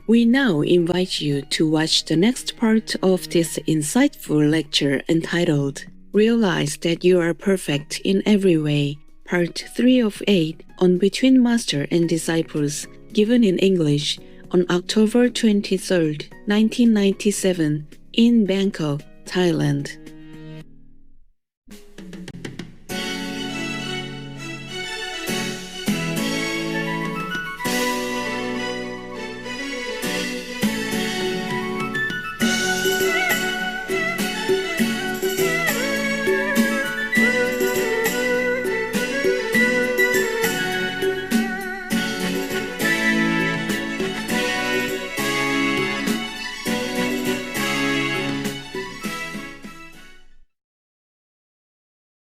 We now invite you to watch the next part of this insightful lecture entitled Realize That You Are Perfect in Every Way, Part 3 of 8 on Between Master and Disciples, given in English on October 23, 1997 in Bangkok, Thailand.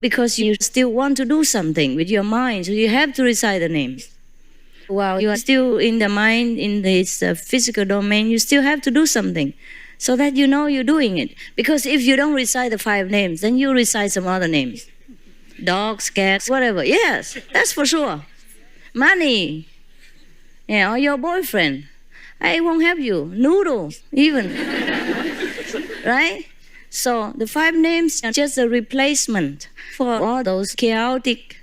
Because you still want to do something with your mind, so you have to recite the names. While you are still in the mind, in this physical domain, you still have to do something so that you know you're doing it. Because if you don't recite the 5 names, then you recite some other names. Dogs, cats, whatever. Yes, that's for sure. Money, or your boyfriend. I won't have you. Noodles, even. Right? So the 5 names are just a replacement for all those chaotic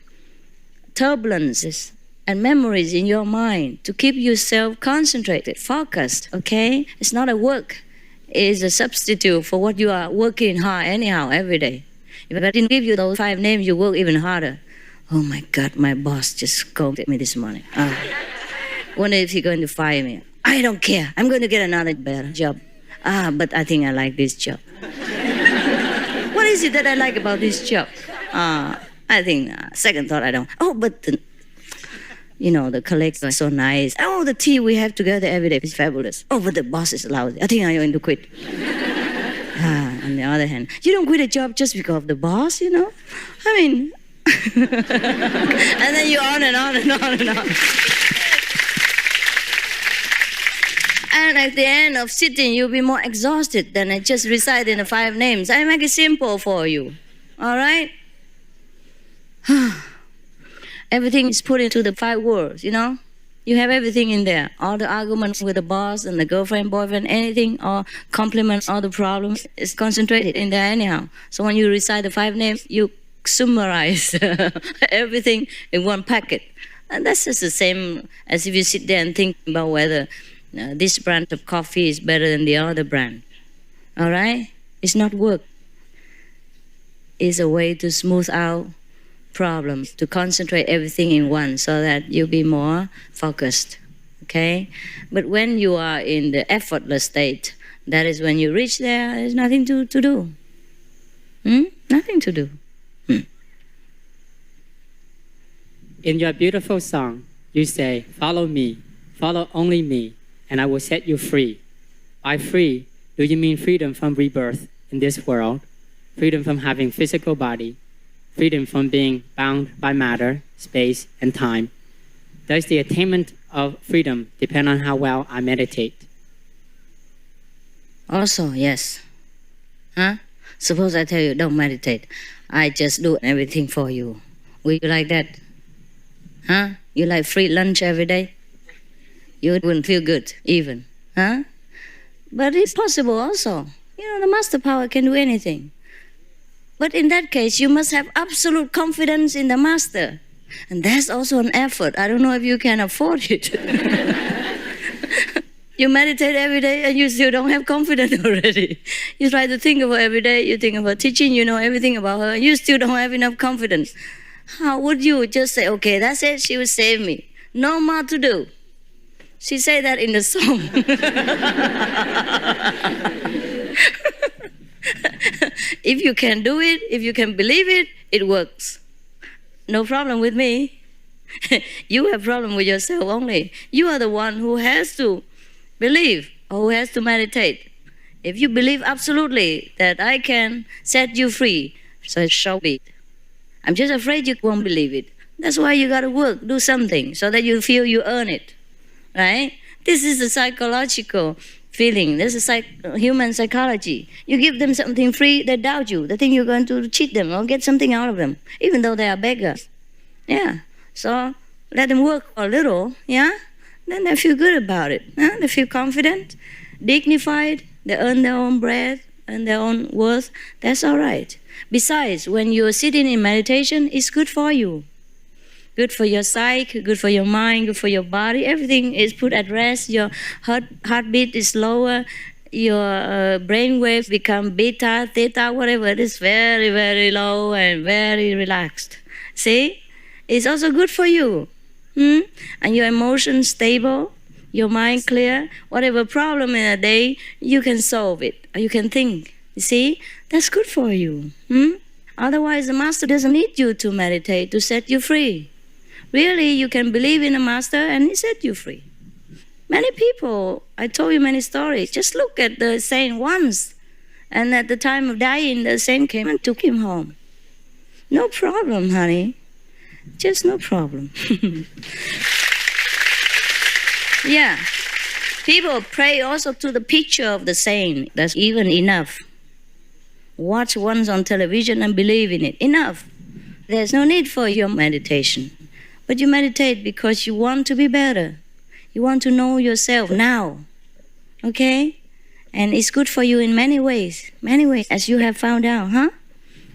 turbulences and memories in your mind to keep yourself concentrated, focused, okay? It's not a work. It's a substitute for what you are working hard anyhow every day. If I didn't give you those 5 names, you work even harder. Oh my God, my boss just scolded me this morning. Wonder if he's going to fire me. I don't care. I'm going to get another better job. But I think I like this job. What is it that I like about this job? I think, second thought, I don't. Oh, but the colleagues are so nice. Oh, the tea we have together every day is fabulous. Oh, but the boss is lousy. I think I'm going to quit. On the other hand, you don't quit a job just because of the boss, I mean, and then you on and on and on and on. And at the end of sitting, you'll be more exhausted than I just reciting the 5 names. I make it simple for you. All right? Everything is put into the 5 words, You have everything in there. All the arguments with the boss and the girlfriend, boyfriend, anything, or compliments, all the problems is concentrated in there anyhow. So when you recite the 5 names, you summarize everything in one packet. And that's just the same as if you sit there and think about whether this brand of coffee is better than the other brand. All right? It's not work. It's a way to smooth out problems, to concentrate everything in one so that you'll be more focused. Okay? But when you are in the effortless state, that is when you reach there's nothing to do. Nothing to do. In your beautiful song, you say, follow me, follow only me, and I will set you free. By free, do you mean freedom from rebirth in this world, freedom from having physical body, freedom from being bound by matter, space, and time? Does the attainment of freedom depend on how well I meditate? Also, yes. Suppose I tell you, don't meditate. I just do everything for you. Would you like that? You like free lunch every day? You wouldn't feel good, even. But it's possible also. The master power can do anything. But in that case, you must have absolute confidence in the master. And that's also an effort. I don't know if you can afford it. You meditate every day and you still don't have confidence already. You try to think of her every day. You think of her teaching, you know everything about her. And you still don't have enough confidence. How would you just say, okay, that's it, she will save me. No more to do. She said that in the song. If you can do it, if you can believe it, it works. No problem with me. You have problem with yourself only. You are the one who has to believe or who has to meditate. If you believe absolutely that I can set you free, so shall be. I'm just afraid you won't believe it. That's why you got to work, do something, so that you feel you earn it. Right? This is a psychological feeling. This is human psychology. You give them something free, they doubt you. They think you're going to cheat them or get something out of them, even though they are beggars. Yeah. So let them work a little, yeah? then they feel good about it. Huh? They feel confident, dignified, they earn their own bread and their own worth. That's all right. Besides, when you're sitting in meditation, it's good for you. Good for your psyche, good for your mind, good for your body. Everything is put at rest. Your heartbeat is lower. Your brain waves become beta, theta, whatever. It is very, very low and very relaxed. See? It's also good for you. And your emotions stable, your mind clear. Whatever problem in a day, you can solve it. Or you can think. You see? That's good for you. Otherwise, the master doesn't need you to meditate to set you free. Really, you can believe in the master and he set you free. Many people, I told you many stories, just look at the saint once. And at the time of dying, the saint came and took him home. No problem, honey. Just no problem. Yeah. People pray also to the picture of the saint. That's even enough. Watch once on television and believe in it. Enough. There's no need for your meditation. But you meditate because you want to be better. You want to know yourself now. Okay? And it's good for you in many ways, as you have found out, huh?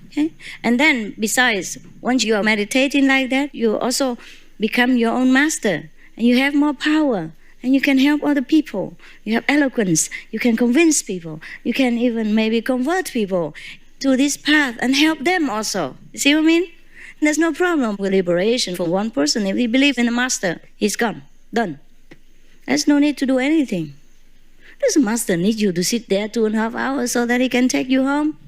Okay? And then, besides, once you are meditating like that, you also become your own master. And you have more power. And you can help other people. You have eloquence. You can convince people. You can even maybe convert people to this path and help them also. You see what I mean? There's no problem with liberation for one person. If he believes in the master, he's gone. Done. There's no need to do anything. Does the master need you to sit there 2.5 hours so that he can take you home?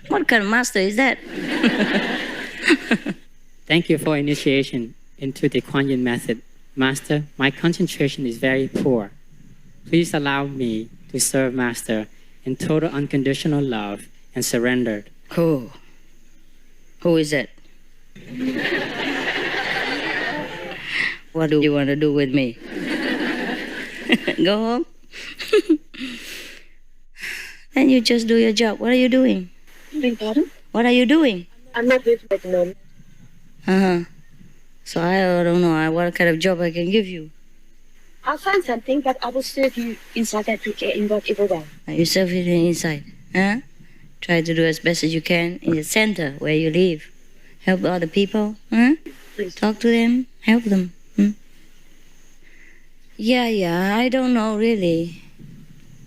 What kind of master is that? Thank you for initiation into the Kuan Yin method. Master, my concentration is very poor. Please allow me to serve Master in total unconditional love and surrendered. Who is that? What do you want to do with me? Go home? Then you just do your job. What are you doing? Pardon? What are you doing? I'm not with at the moment. So I don't know what kind of job I can give you. I'll find something, but I will serve you inside that to get involved either way. You serve it inside. Try to do as best as you can in the center where you live. Help other people. Please. Talk to them. Help them. Yeah, I don't know really.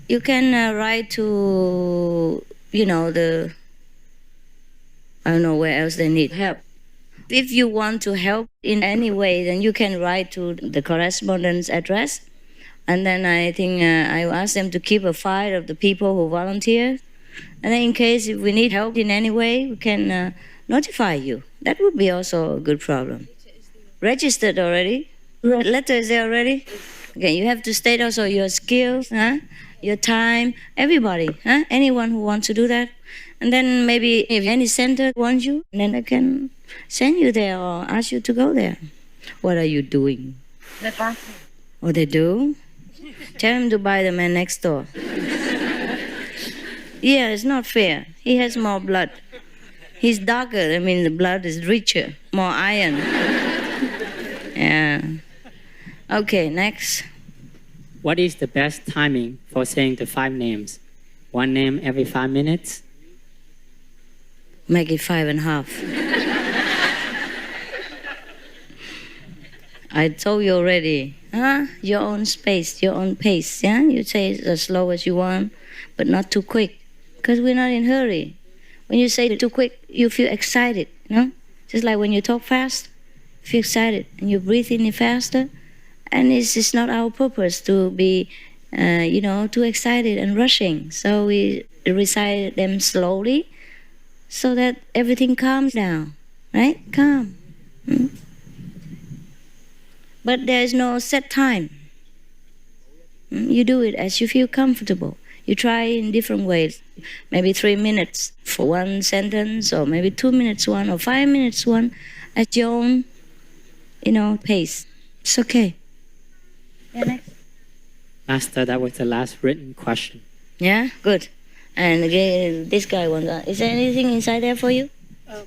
You can write to, I don't know where else they need help. If you want to help in any way, then you can write to the correspondence address. And then I think I will ask them to keep a file of the people who volunteer. And then in case if we need help in any way, we can notify you. That would be also a good problem. Registered already? Letter is there already? Okay, you have to state also your skills, your time, everybody, anyone who wants to do that. And then maybe if any center wants you, then I can send you there or ask you to go there. What are you doing? Oh, they do? Tell him to buy the man next door. Yeah, it's not fair. He has more blood. He's darker, the blood is richer, more iron. Yeah. Okay, next. What is the best timing for saying the 5 names? 1 name every 5 minutes? Make it 5.5. I told you already, your own space, your own pace, yeah? You say it as slow as you want, but not too quick, because we're not in a hurry. When you say it too quick, you feel excited, Just like when you talk fast, you feel excited, and you breathe in faster, and it's not our purpose to be, too excited and rushing. So we recite them slowly, so that everything calms down, right? Calm. But there is no set time. You do it as you feel comfortable. You try in different ways. Maybe 3 minutes for one sentence, or maybe 2 minutes one, or 5 minutes one, at your own, pace. It's okay. Yeah, next. Master, that was the last written question. Yeah, good. And again, this guy wants. Is there anything inside there for you? Oh.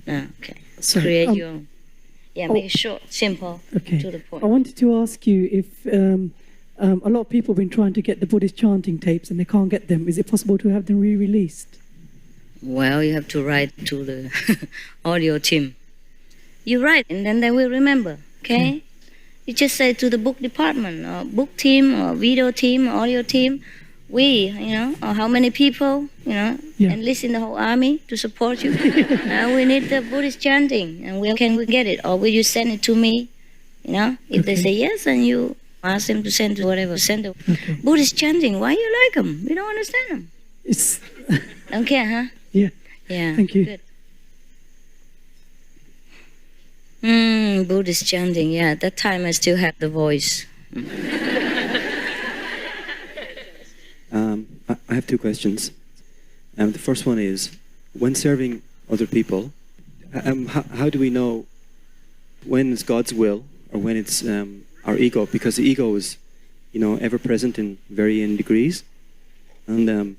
No, okay. Sorry, Create your own. Yeah, make it short, simple, Okay. to the point. I wanted to ask you if a lot of people have been trying to get the Buddhist chanting tapes and they can't get them. Is it possible to have them re-released? Well, you have to write to the audio team. You write, and then they will remember, okay? You just say to the book department, or book team, or video team, or audio team, we, or how many people, enlist in the whole army to support you. We need the Buddhist chanting, and where can we get it? Or will you send it to me? If they say yes, then you ask them to send to whatever center. Okay. Buddhist chanting, why you like them? We don't understand them. It's Don't care, huh? yeah. Yeah. Thank you. Good. Buddhist chanting, yeah. At that time I still had the voice. I have two questions. The first one is, when serving other people, how do we know when it's God's will or when it's our ego? Because the ego is, ever present in varying degrees, and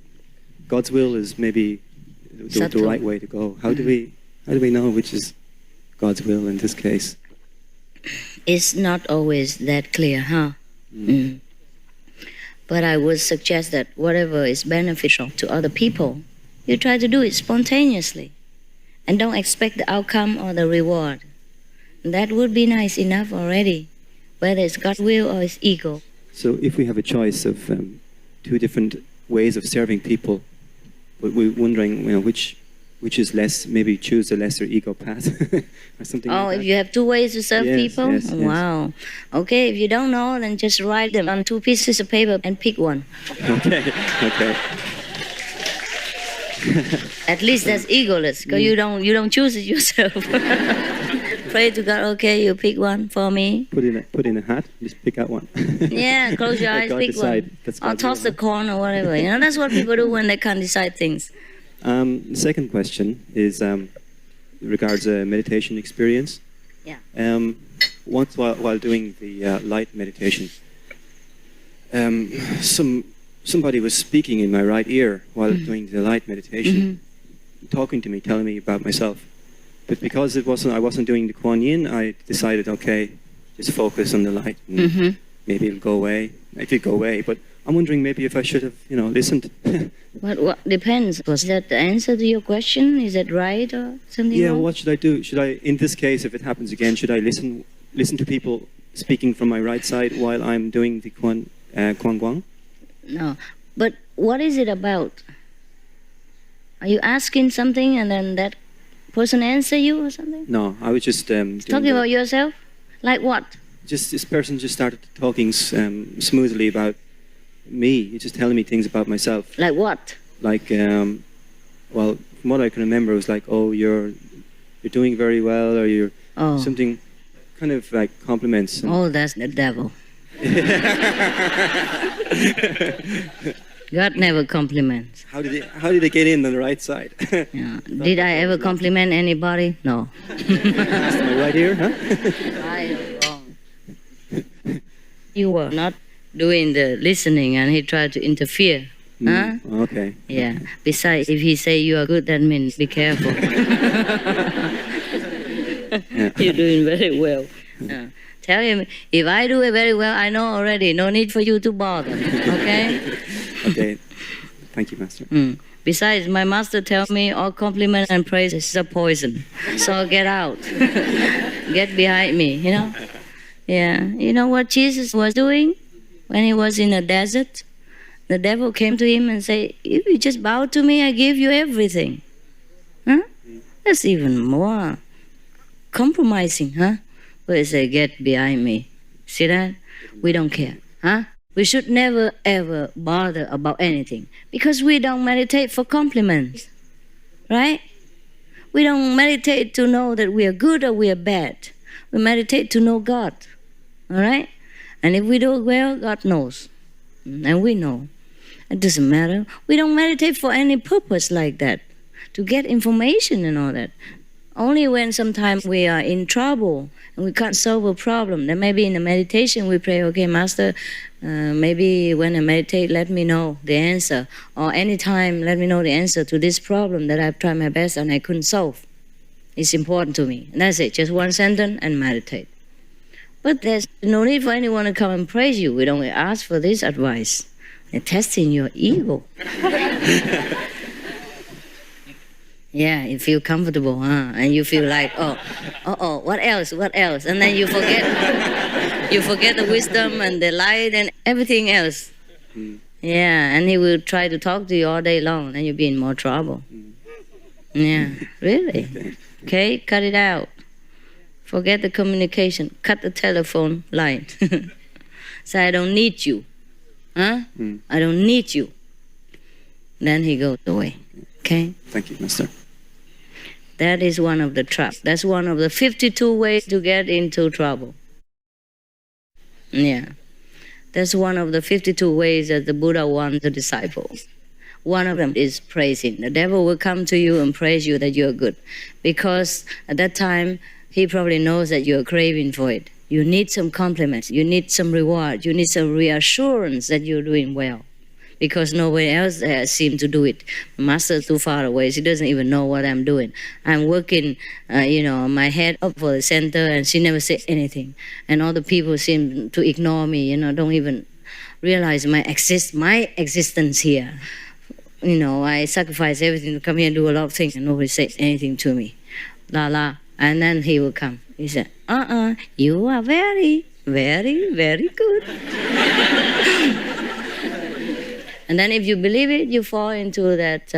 God's will is maybe the right way to go. How do we know which is God's will in this case? It's not always that clear, huh? But I would suggest that whatever is beneficial to other people, you try to do it spontaneously and don't expect the outcome or the reward. That would be nice enough already, whether it's God's will or it's ego. So if we have a choice of two different ways of serving people, but we're wondering, which is less, maybe choose the lesser ego path or something like that. If you have two ways to serve Yes, people? yes, yes. Wow. Okay, if you don't know, then just write them on 2 pieces of paper and pick one. Okay. At least that's egoless, because you don't choose it yourself. Pray to God, okay, you pick one for me. Put in a hat, just pick out one. Yeah, close your Let eyes, God pick decide. one. That's Or God's toss will, the corn or whatever. That's what people do when they can't decide things. The second question is regards a meditation experience. Yeah. Once while doing the light meditation, somebody was speaking in my right ear while doing the light meditation, talking to me, telling me about myself. But because I wasn't doing the Kuan Yin, I decided, okay, just focus on the light, and maybe it'll go away. It did go away, but I'm wondering maybe if I should have, listened. What depends. Was that the answer to your question? Is that right or something Yeah, wrong? what should I do? Should I, in this case, if it happens again, should I listen to people speaking from my right side while I'm doing the Kuan Guang? No. But what is it about? Are you asking something and then that person answer you or something? No, I was just Talking about yourself? Like what? Just this person just started talking smoothly about me. He's just telling me things about myself. Like what? Like, well, from what I can remember, it was like, oh, you're doing very well, or you're something, kind of like compliments. Oh, that's the devil. God never compliments. How did they get in on the right side? Yeah. Did I ever compliment anybody? No. That's my right ear, huh? I wrong. You were not doing the listening and he tried to interfere. Huh? Okay. Yeah. Besides, if he say you are good, that means be careful. You're doing very well. Tell him, if I do it very well, I know already. No need for you to bother. Okay? Okay. Thank you, Master. Besides, my master tells me all compliment and praise is a poison. So get out. Get behind me, Yeah. You know what Jesus was doing when he was in the desert? The devil came to him and said, if you just bow to me, I give you everything. Huh? That's even more compromising, huh? But he said, get behind me. See that? We don't care, huh? We should never ever bother about anything because we don't meditate for compliments, right? We don't meditate to know that we are good or we are bad. We meditate to know God, all right? And if we do it well, God knows, and we know. It doesn't matter. We don't meditate for any purpose like that, to get information and all that. Only when sometimes we are in trouble and we can't solve a problem, then maybe in the meditation we pray, okay, Master, maybe when I meditate, let me know the answer. Or anytime, let me know the answer to this problem that I've tried my best and I couldn't solve. It's important to me. And that's it. Just one sentence and meditate. But there's no need for anyone to come and praise you. We don't ask for this advice. They're testing your ego. Yeah, you feel comfortable, huh? And you feel like, what else? And then you forget the wisdom and the light and everything else. Yeah, and he will try to talk to you all day long, and you'll be in more trouble. Yeah, really. Okay, cut it out. Forget the communication. Cut the telephone line. Say, I don't need you. Huh? I don't need you. Then he goes away. Okay? Thank you, Master. That is one of the traps. That's one of the 52 ways to get into trouble. Yeah. That's one of the 52 ways that the Buddha wants the disciples. One of them is praising. The devil will come to you and praise you that you're good. Because at that time, he probably knows that you're craving for it. You need some compliments. You need some reward. You need some reassurance that you're doing well. Because nobody else has seemed to do it. Master's too far away. She doesn't even know what I'm doing. I'm working, my head up for the center, and she never said anything. And all the people seem to ignore me, don't even realize my existence here. I sacrifice everything to come here and do a lot of things, and nobody says anything to me. And then he will come. He said, you are very, very, very good. And then if you believe it, you fall into that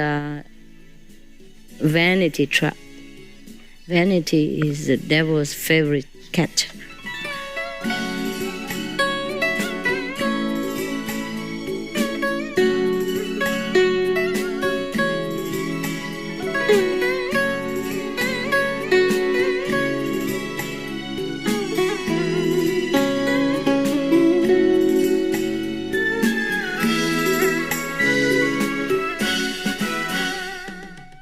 vanity trap. Vanity is the devil's favorite cat.